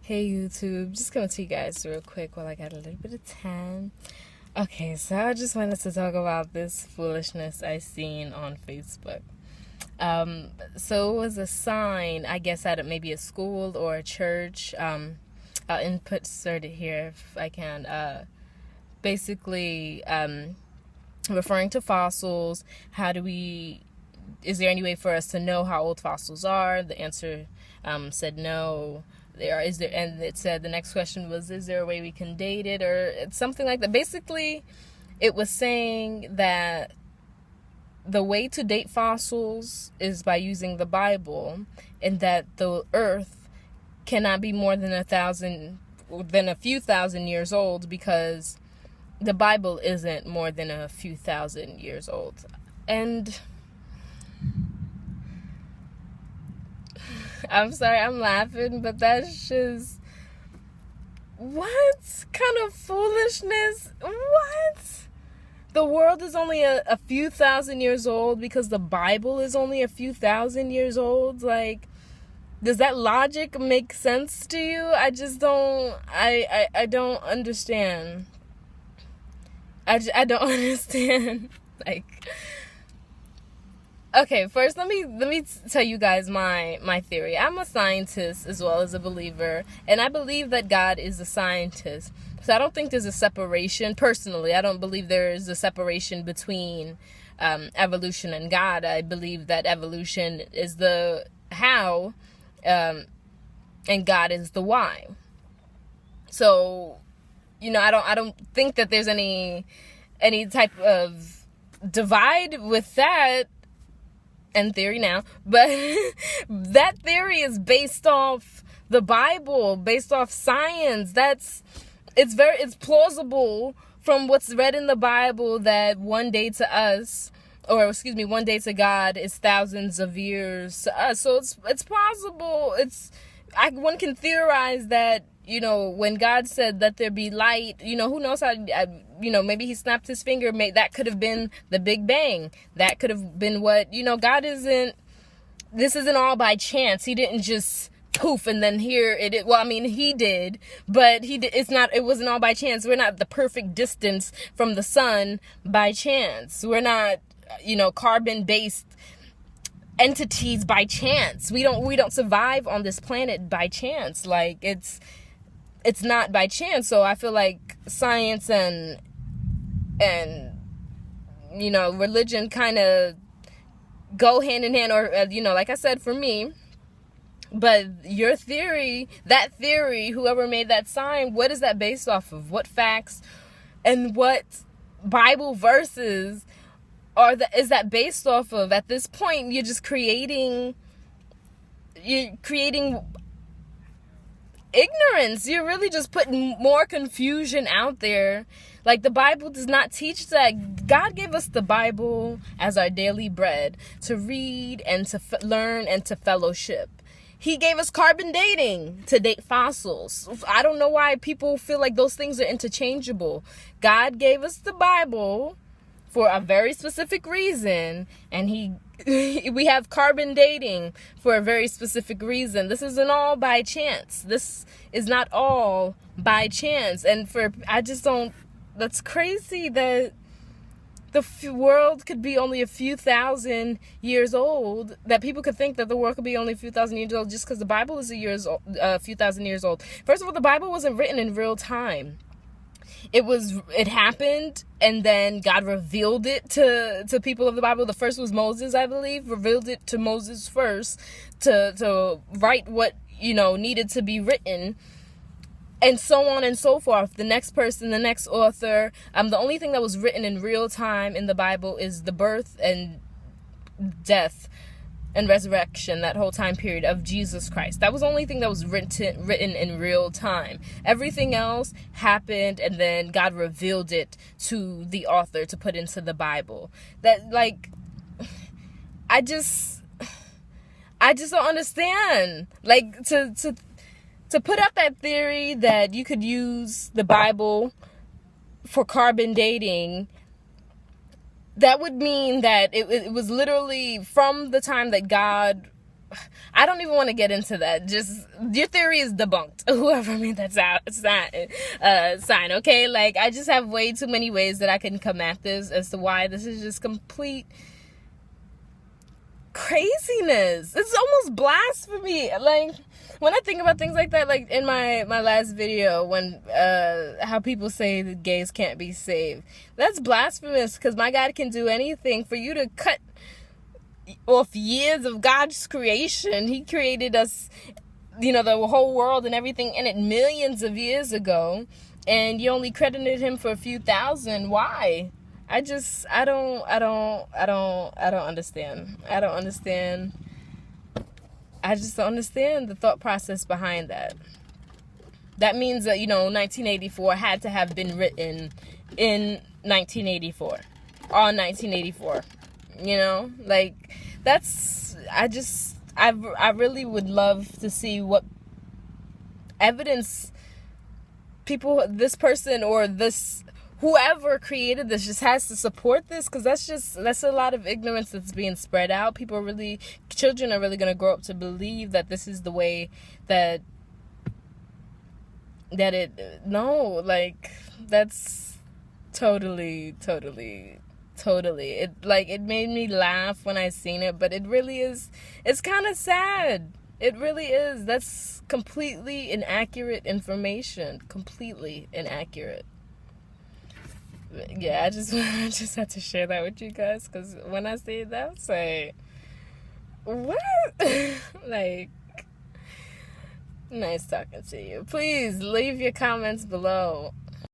Hey YouTube, just coming to you guys real quick while I got a little bit of time. Okay, so I just wanted to talk about this foolishness I seen on Facebook. So it was a sign, I guess, at maybe a school or a church. I'll insert it here if I can. Basically, referring to fossils. Is there any way for us to know how old fossils are? The answer said no. And it said the next question was, is there a way we can date it, or it's something like that. Basically, it was saying that the way to date fossils is by using the Bible, and that the Earth cannot be more than a few thousand years old, because the Bible isn't more than a few thousand years old. And I'm sorry, I'm laughing, but that's just, what kind of foolishness? What? The world is only a few thousand years old because the Bible is only a few thousand years old? Like, does that logic make sense to you? I just don't, I don't understand. I don't understand. Like, okay, first let me tell you guys my theory. I'm a scientist as well as a believer, and I believe that God is a scientist. So I don't think there's a separation. Personally, I don't believe there is a separation between evolution and God. I believe that evolution is the how, and God is the why. So, I don't think that there's any type of divide with that in theory now, but that theory is based off the Bible, based off science. It's plausible from what's read in the Bible that one day to God is thousands of years to us. So it's plausible. One can theorize that, when God said, let there be light, who knows how, maybe he snapped his finger. That could have been the Big Bang. That could have been what, this isn't all by chance. He didn't just poof and then here it is. Well, I mean, he did, but it wasn't all by chance. We're not the perfect distance from the sun by chance. We're not, carbon-based entities by chance. We don't survive on this planet by chance. Like, it's not by chance. So I feel like science and religion kind of go hand in hand, or like I said, for me. But your theory, whoever made that sign, what is that based off of? What facts and what Bible verses is that based off of? At this point, you're just creating ignorance. You're really just putting more confusion out there. Like, the Bible does not teach that. God gave us the Bible as our daily bread to read and to learn and to fellowship. He gave us carbon dating to date fossils. I don't know why people feel like those things are interchangeable. God gave us the Bible for a very specific reason, and we have carbon dating for a very specific reason. This isn't all by chance. This is not all by chance. And that's crazy that the world could be only a few thousand years old, that people could think that the world could be only a few thousand years old just because the Bible is a few thousand years old. First of all, the Bible wasn't written in real time. It happened, and then God revealed it to people of the Bible. The first was Moses, I believe, revealed it to Moses first to write what, needed to be written, and so on and so forth. The next person, the next author. The only thing that was written in real time in the Bible is the birth and death and resurrection, that whole time period of Jesus Christ. That was the only thing that was written in real time. Everything else happened, and then God revealed it to the author to put into the Bible. That, like, I just don't understand. Like, to put out that theory that you could use the Bible for carbon dating, that would mean that it was literally from the time that God I don't even want to get into that. Just, your theory is debunked. Whoever made that sign, okay? Like, I just have way too many ways that I can come at this as to why this is just complete craziness. It's almost blasphemy. Like, when I think about things like that, like in my last video, when how people say that gays can't be saved, that's blasphemous, because my God can do anything. For you to cut off years of God's creation, he created us, you know, the whole world and everything in it millions of years ago, and you only credited him for a few thousand. Why? I don't understand. I just don't understand the thought process behind that. That means that, 1984 had to have been written in 1984. On 1984. Like, that's, I really would love to see what evidence this person or whoever created this just has to support this, because that's a lot of ignorance that's being spread out. Children are really going to grow up to believe that this is the way that's totally, it made me laugh when I seen it, but it really is, it's kind of sad. It really is. That's completely inaccurate information. Completely inaccurate. Yeah, I just had to share that with you guys, because when I say that, I say, what? Like, nice talking to you. Please leave your comments below.